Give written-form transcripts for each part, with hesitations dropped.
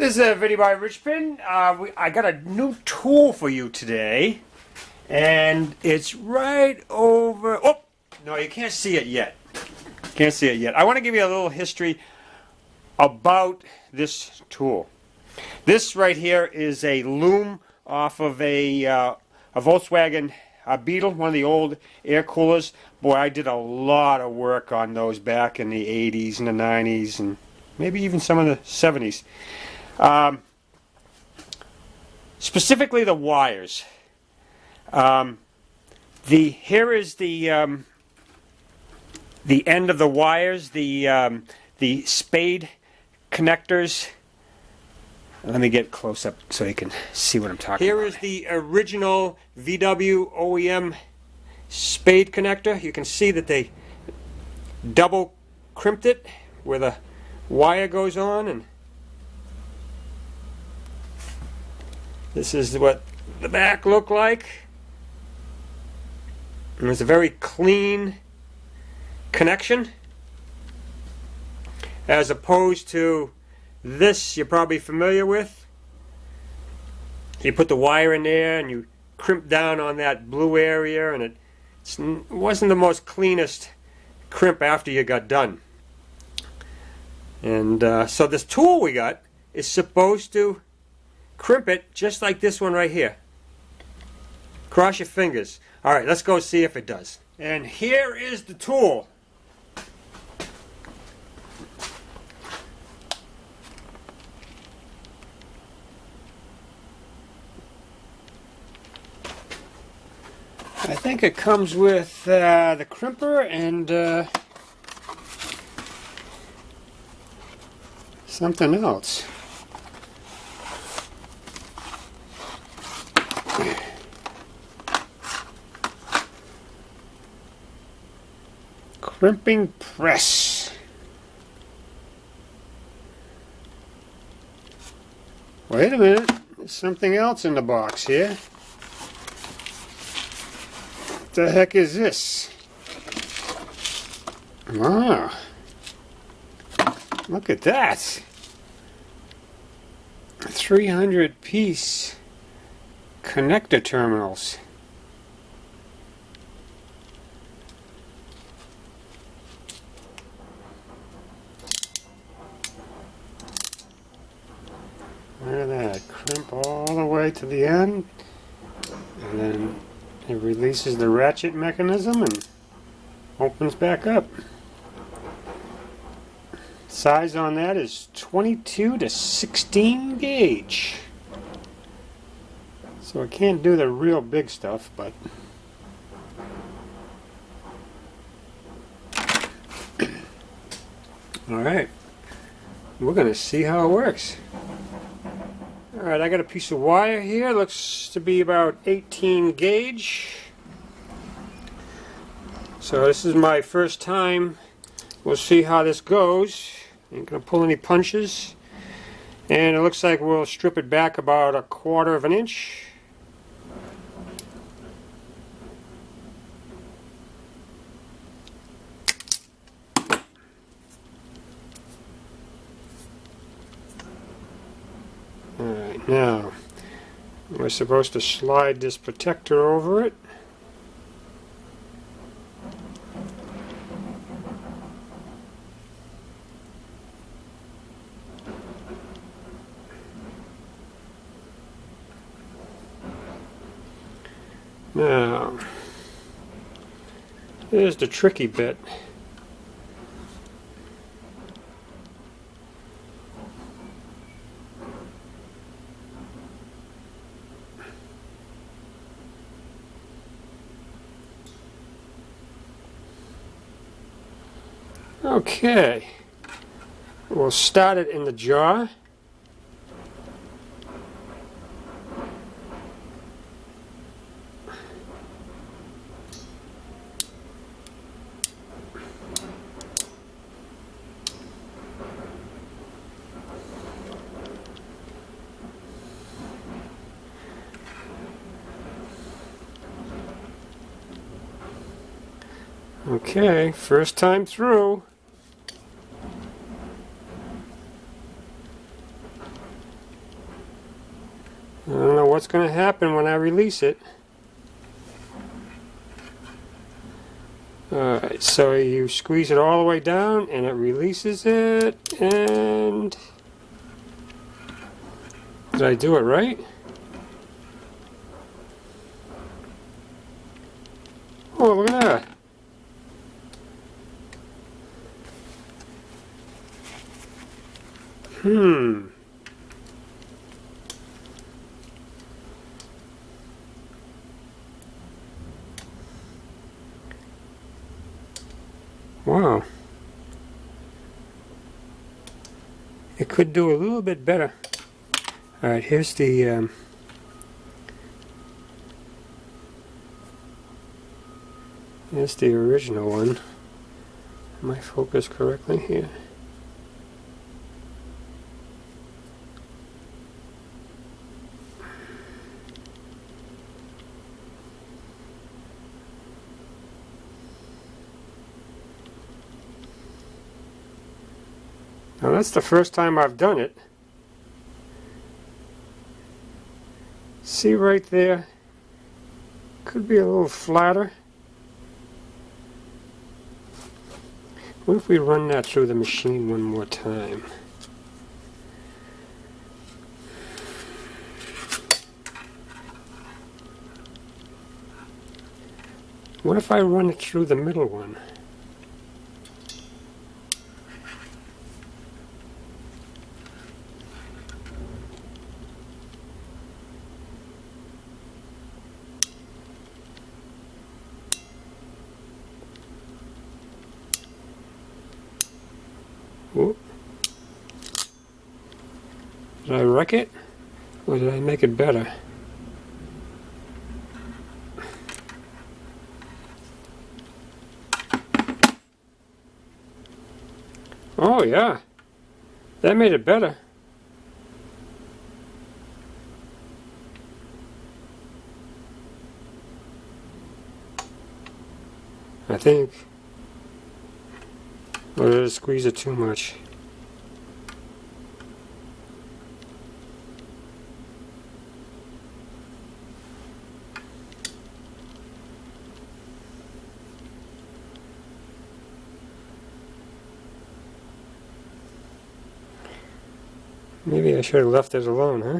This is a video by Richpin. I got a new tool for you today, and it's right over. Oh, no, you can't see it yet. Can't see it yet. I want to give you a little history about this tool. This right here is a loom off of a Volkswagen Beetle, one of the old air coolers. Boy, I did a lot of work on those back in the 80s and the 90s and maybe even some of the 70s. Specifically the wires. Here is the end of the wires, the spade connectors. Let me get close up so you can see what I'm talking about. Here is the original VW OEM spade connector. You can see that they double crimped it where the wire goes on, and this is what the back looked like. And it's a very clean connection, as opposed to this you're probably familiar with. You put the wire in there and you crimp down on that blue area, and it wasn't the most cleanest crimp after you got done. And so this tool we got is supposed to crimp it just like this one right here. Cross your fingers. Alright, let's go see if it does. And here is the tool. I think it comes with the crimper and something else. Crimping press. Wait a minute, there's something else in the box here. What the heck is this? Wow. Look at that. 300-piece connector terminals. Look at that. Crimp all the way to the end, and then it releases the ratchet mechanism and opens back up. Size on that is 22 to 16 gauge. So it can't do the real big stuff, but alright, we're going to see how it works. Alright, I got a piece of wire here, looks to be about 18 gauge. So this is my first time. We'll see how this goes. Ain't gonna pull any punches. And it looks like we'll strip it back about 1/4 of an inch. Alright, now we're supposed to slide this protector over it. Now, here's the tricky bit. Okay, we'll start it in the jaw. Okay, first time through. going to happen when I release it. Alright, so you squeeze it all the way down and it releases it, and did I do it right? Oh, look at that. Wow. It could do a little bit better. Alright, here's the here's the original one. Am I focused correctly here? Now that's the first time I've done it. See right there? Could be a little flatter. What if we run that through the machine one more time? What if I run it through the middle one? Whoop. Did I wreck it? Or did I make it better? Oh yeah, that made it better. I think. Or did I squeeze it too much? Maybe I should have left it alone, huh?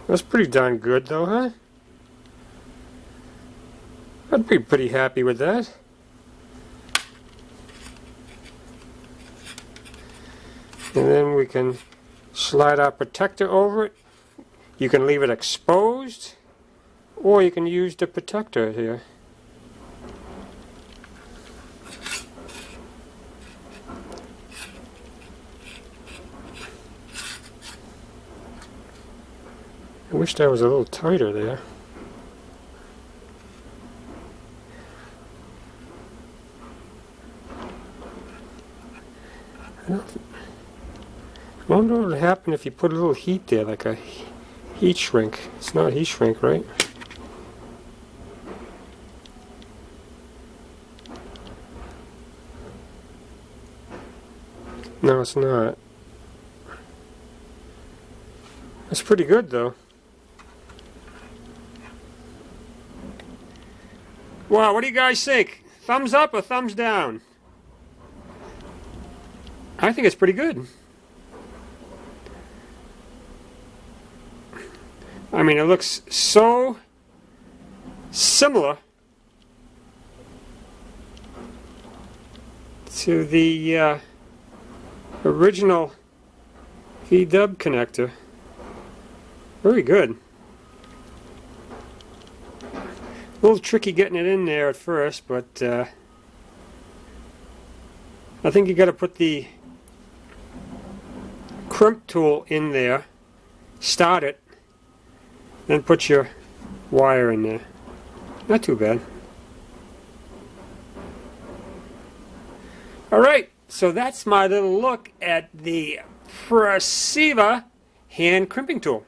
That's pretty darn good though, huh? I'd be pretty happy with that. And then we can slide our protector over it. You can leave it exposed, or you can use the protector here. I wish that was a little tighter there. I wonder what would happen if you put a little heat there, like a heat shrink. It's not heat shrink, right? No, it's not. That's pretty good though. Wow, what do you guys think? Thumbs up or thumbs down? I think it's pretty good. I mean, it looks so similar to the original VW connector. Very good. A little tricky getting it in there at first, but I think you got to put the crimp tool in there, start it, then put your wire in there. Not too bad. Alright, so that's my little look at the Presiva hand crimping tool.